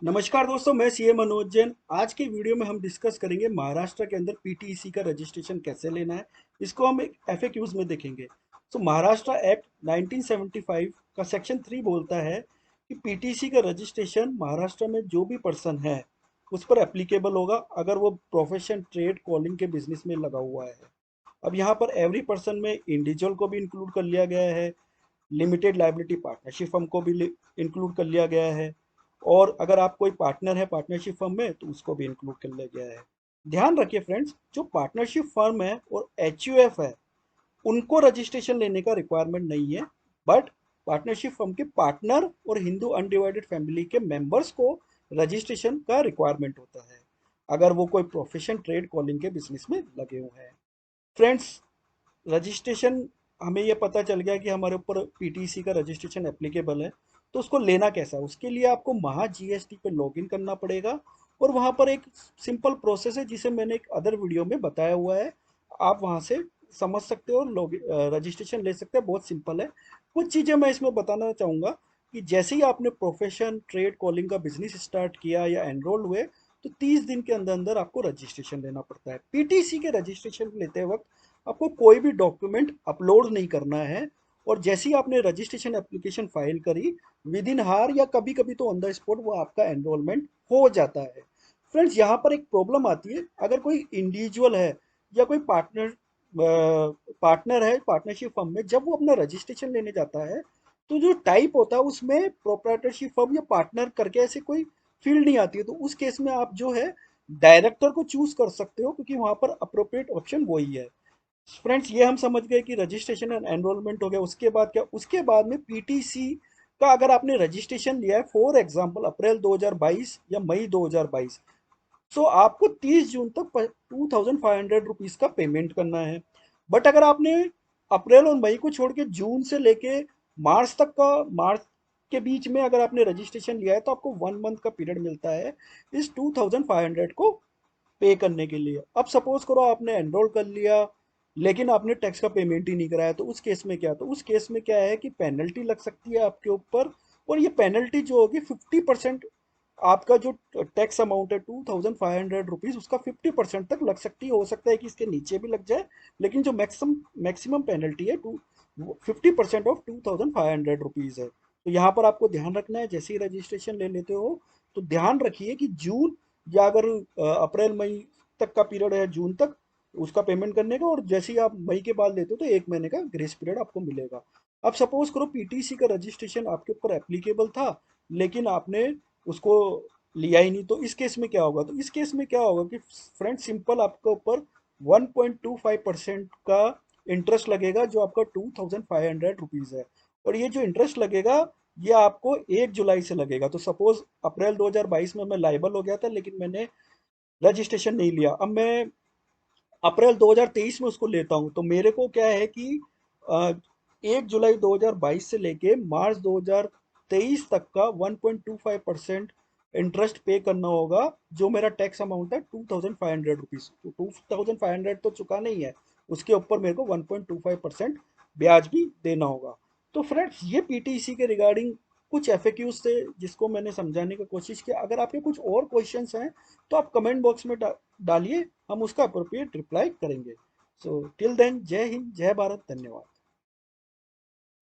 नमस्कार दोस्तों, मैं सीए मनोज जैन। आज की वीडियो में हम डिस्कस करेंगे महाराष्ट्र के अंदर पीटीसी का रजिस्ट्रेशन कैसे लेना है। इसको हम एक एफएक्यूज में देखेंगे। तो महाराष्ट्र एक्ट 1975 का सेक्शन 3 बोलता है कि पीटीसी का रजिस्ट्रेशन महाराष्ट्र में जो भी पर्सन है उस पर एप्लीकेबल होगा अगर वो प्रोफेशन, ट्रेड, कॉलिंग के बिजनेस में लगा हुआ है। अब यहाँ पर एवरी पर्सन में इंडिविजुअल को भी इंक्लूड कर लिया गया है, लिमिटेड लाइबिलिटी पार्टनरशिप फर्म को भी इंक्लूड कर लिया गया है, और अगर आप कोई पार्टनर है पार्टनरशिप फर्म में तो उसको भी इंक्लूड कर लिया गया है। ध्यान रखिए फ्रेंड्स, जो पार्टनरशिप फर्म है और एचयूएफ है उनको रजिस्ट्रेशन लेने का रिक्वायरमेंट नहीं है, बट पार्टनरशिप फर्म के पार्टनर और हिंदू अनडिवाइडेड फैमिली के मेंबर्स को रजिस्ट्रेशन का रिक्वायरमेंट होता है अगर वो कोई प्रोफेशन, ट्रेड, कॉलिंग के बिजनेस में लगे हुए हैं। फ्रेंड्स, रजिस्ट्रेशन हमें ये पता चल गया कि हमारे ऊपर पीटीसी का रजिस्ट्रेशन एप्लीकेबल है। तो उसको लेना कैसा है, उसके लिए आपको महा जीएसटी पे लॉगिन करना पड़ेगा, और वहाँ पर एक सिंपल प्रोसेस है जिसे मैंने एक अदर वीडियो में बताया हुआ है। आप वहाँ से समझ सकते हो और रजिस्ट्रेशन ले सकते हैं। बहुत सिंपल है। कुछ चीज़ें मैं इसमें बताना चाहूँगा कि जैसे ही आपने प्रोफेशन, ट्रेड, कॉलिंग का बिजनेस स्टार्ट किया या एनरोल हुए तो 30 दिन के अंदर अंदर आपको रजिस्ट्रेशन लेना पड़ता है। पीटीसी के रजिस्ट्रेशन लेते वक्त आपको कोई भी डॉक्यूमेंट अपलोड नहीं करना है, और जैसे ही आपने रजिस्ट्रेशन एप्लीकेशन फाइल करी, विद इन हार या कभी कभी तो ऑन द स्पॉट वो आपका एनरोलमेंट हो जाता है। फ्रेंड्स, यहाँ पर एक प्रॉब्लम आती है। अगर कोई इंडिविजुअल है या कोई पार्टनर है पार्टनरशिप फर्म में, जब वो अपना रजिस्ट्रेशन लेने जाता है तो जो टाइप होता है उसमें प्रोप्राइटरशिप फर्म या पार्टनर करके ऐसे कोई फील्ड नहीं आती है। तो उस केस में आप जो है डायरेक्टर को चूज कर सकते हो, क्योंकि वहां पर अप्रोप्रिएट ऑप्शन वही है। फ्रेंड्स, ये हम समझ गए कि रजिस्ट्रेशन एंड एनरोलमेंट हो गया। उसके बाद क्या, उसके बाद में पीटीसी का अगर आपने रजिस्ट्रेशन लिया है फॉर एग्जांपल अप्रैल 2022 या मई 2022, सो आपको 30 जून तक 2500 रुपीज का पेमेंट करना है। बट अगर आपने अप्रैल और मई को छोड़ के जून से लेके मार्च तक का, मार्च के बीच में अगर आपने रजिस्ट्रेशन लिया है तो आपको 1 मंथ का पीरियड मिलता है इस 2500 को पे करने के लिए। अब सपोज करो आपने एनरोल कर लिया लेकिन आपने टैक्स का पेमेंट ही नहीं कराया, तो उस केस में क्या, तो उस केस में क्या है कि पेनल्टी लग सकती है आपके ऊपर। और ये पेनल्टी जो होगी 50%, आपका जो टैक्स अमाउंट है 2500 रुपीज, उसका 50% तक लग सकती है। हो सकता है कि इसके नीचे भी लग जाए, लेकिन जो मैक्सिमम मैक्सिमम पेनल्टी है 50% ऑफ 2500 रुपीज है। तो यहाँ पर आपको ध्यान रखना है, जैसे ही रजिस्ट्रेशन ले लेते हो तो ध्यान रखिए कि जून या अगर अप्रैल मई तक का पीरियड है, जून तक उसका पेमेंट करने का, और जैसे ही आप मई के बाद लेते हो तो 1 महीने का ग्रेस पीरियड आपको मिलेगा। अब सपोज करो पीटीसी का रजिस्ट्रेशन आपके ऊपर एप्लीकेबल था लेकिन आपने उसको लिया ही नहीं, तो इस केस में क्या होगा, तो इस केस में क्या होगा कि फ्रेंड सिंपल आपके ऊपर 1.25% का इंटरेस्ट लगेगा, जो आपका 2500 रुपीज है। और ये जो इंटरेस्ट लगेगा ये आपको 1 जुलाई से लगेगा। तो सपोज अप्रैल 2022 में मैं लाइबल हो गया था लेकिन मैंने रजिस्ट्रेशन नहीं लिया, अब मैं अप्रैल 2023 में उसको लेता हूँ, तो मेरे को क्या है कि 1 जुलाई 2022 से लेके मार्च 2023 तक का 1.25% इंटरेस्ट पे करना होगा, जो मेरा टैक्स अमाउंट है 2500 रुपीज। तो 2500 तो चुका नहीं है, उसके ऊपर मेरे को 1.25% ब्याज भी देना होगा। तो फ्रेंड्स, ये पीटीसी के रिगार्डिंग कुछ एफएक्यूज थे जिसको मैंने समझाने की कोशिश किया। अगर आपके कुछ और क्वेश्चंस हैं तो आप कमेंट बॉक्स में डालिए, हम उसका अप्रोप्रिएट रिप्लाई करेंगे। सो टिल देन, जय हिंद, जय भारत, धन्यवाद।